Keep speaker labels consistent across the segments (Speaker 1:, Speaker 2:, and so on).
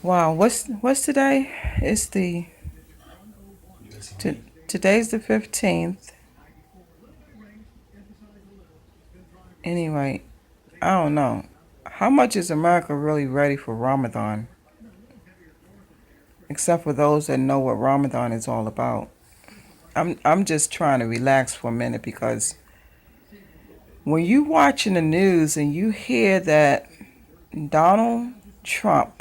Speaker 1: Wow, what's today? It's the today's the 15th. Anyway, I don't know. How much is America really ready for Ramadan? Except for those that know what Ramadan is all about. I'm just trying to relax for a minute because when you watching the news and you hear that Donald Trump,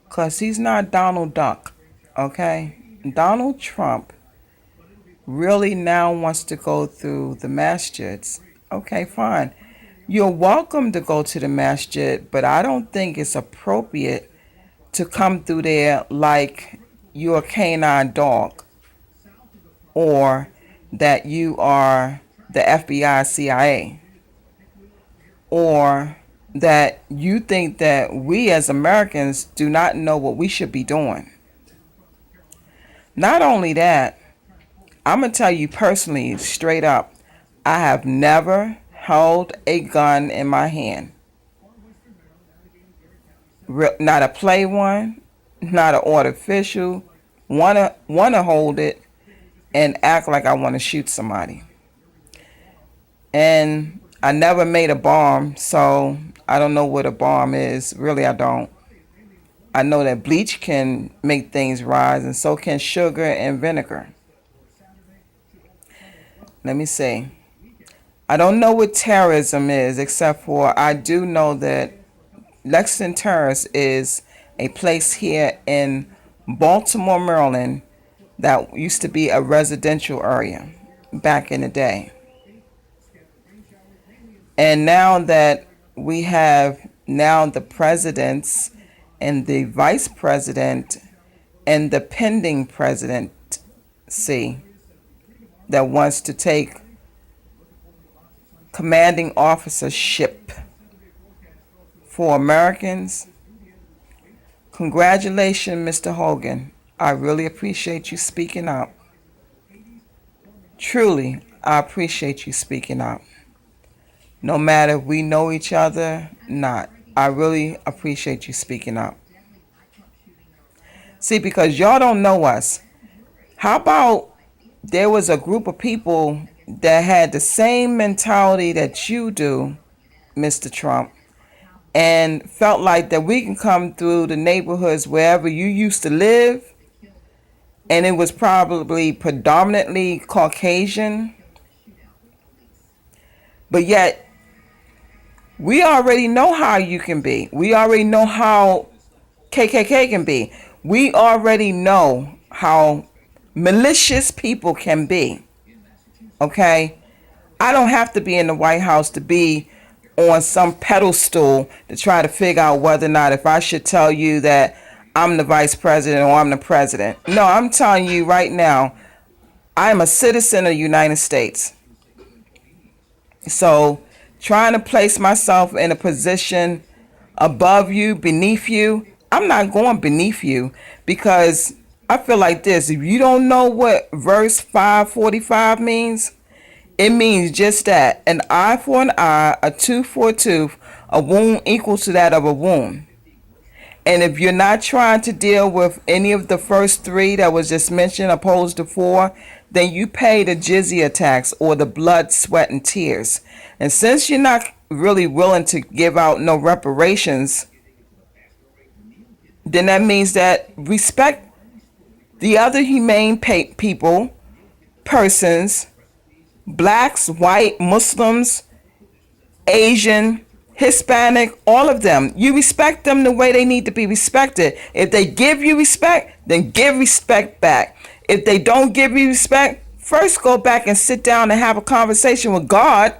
Speaker 1: cause he's not Donald Duck, okay? Donald Trump really now wants to go through the masjids. Okay, fine. You're welcome to go to the masjid, but I don't think it's appropriate to come through there like you're a canine dog or that you are the FBI, CIA, or that you think that we as Americans do not know what we should be doing. Not only that, I'm going to tell you personally, straight up, I have never held a gun in my hand. Not a play one, not an artificial. Wanna hold it and act like I want to shoot somebody. And I never made a bomb, so I don't know what a bomb is. Really, I don't. I know that bleach can make things rise, and so can sugar and vinegar. Let me see. I don't know what terrorism is, except for I do know that Lexington Terrace is a place here in Baltimore, Maryland, that used to be a residential area back in the day. And now that we have now the presidents and the vice president and the pending presidency that wants to take commanding officership for Americans, congratulations, Mr. Hogan. I really appreciate you speaking up. Truly, I appreciate you speaking up. No matter if we know each other, not. I really appreciate you speaking up. See, because y'all don't know us. How about there was a group of people that had the same mentality that you do, Mr. Trump, and felt like that we can come through the neighborhoods wherever you used to live, and it was probably predominantly Caucasian, but yet we already know how you can be. We already know how KKK can be. We already know how malicious people can be. Okay? I don't have to be in the White House to be on some pedestal to try to figure out whether or not if I should tell you that I'm the vice president or I'm the president. No, I'm telling you right now, I am a citizen of the United States. So trying to place myself in a position above you, beneath you, I'm not going beneath you because I feel like this. If you don't know what verse 545 means, it means just that. An eye for an eye, a tooth for a tooth, a wound equals to that of a wound. And if you're not trying to deal with any of the first three that was just mentioned opposed to four, then you pay the jizya tax or the blood, sweat, and tears. And since you're not really willing to give out no reparations, then that means that respect the other humane people, persons, blacks, white, Muslims, Asian, Hispanic, all of them. You respect them the way they need to be respected. If they give you respect, then give respect back. If they don't give you respect, first go back and sit down and have a conversation with God.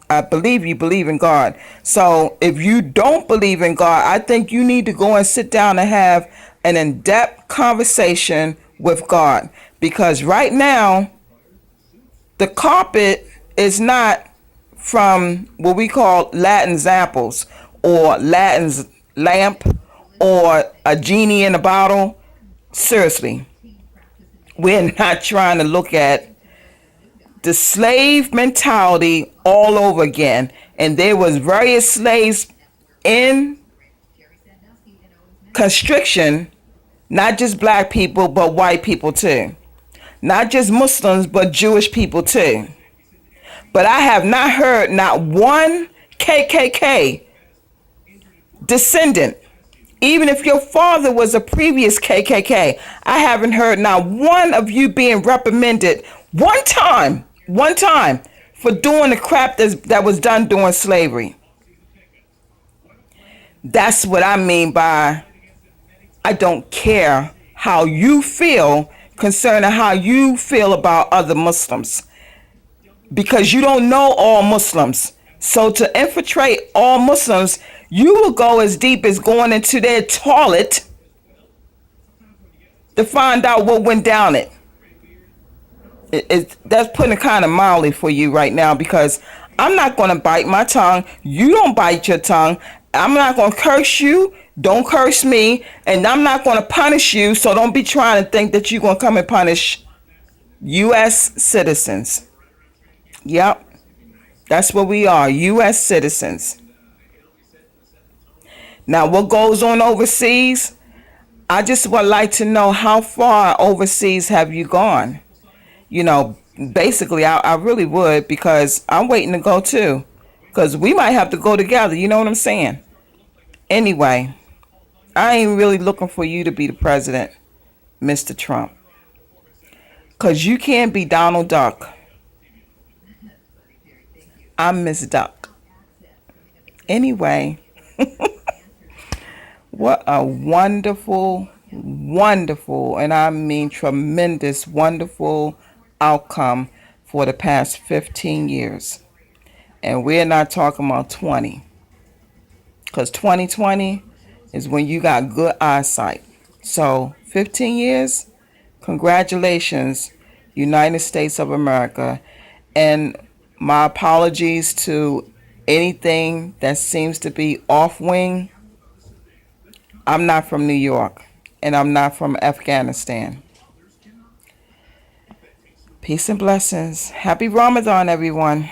Speaker 1: I believe you believe in God. So if you don't believe in God, I think you need to go and sit down and have an in-depth conversation with God. Because right now, the carpet is not from what we call Latin apples or Latin's lamp or a genie in a bottle. Seriously, we're not trying to look at the slave mentality all over again. And there was various slaves in constriction, not just black people, but white people too. Not just Muslims, but Jewish people too. But I have not heard not one KKK descendant, even if your father was a previous KKK, I haven't heard not one of you being reprimanded one time for doing the crap that was done during slavery. That's what I mean by I don't care how you feel concerning how you feel about other Muslims, because you don't know all Muslims. So to infiltrate all Muslims, you will go as deep as going into their toilet to find out what went down it. That's putting it kind of mildly for you right now, because I'm not going to bite my tongue. You don't bite your tongue. I'm not going to curse you. Don't curse me. And I'm not going to punish you. So don't be trying to think that you're going to come and punish U.S. citizens. Yep. That's what we are, U.S. citizens. Now, what goes on overseas? I just would like to know, how far overseas have you gone? You know, basically, I really would, because I'm waiting to go too. Because we might have to go together. You know what I'm saying? Anyway, I ain't really looking for you to be the president, Mr. Trump. Because you can't be Donald Duck. I'm Miss Duck. Anyway, what a wonderful, wonderful, and I mean tremendous, wonderful outcome for the past 15 years. And we're not talking about 20. Because 2020 is when you got good eyesight. So 15 years, congratulations, United States of America. And my apologies to anything that seems to be off wing. I'm not from New York, and I'm not from Afghanistan. Peace and blessings. Happy Ramadan, everyone.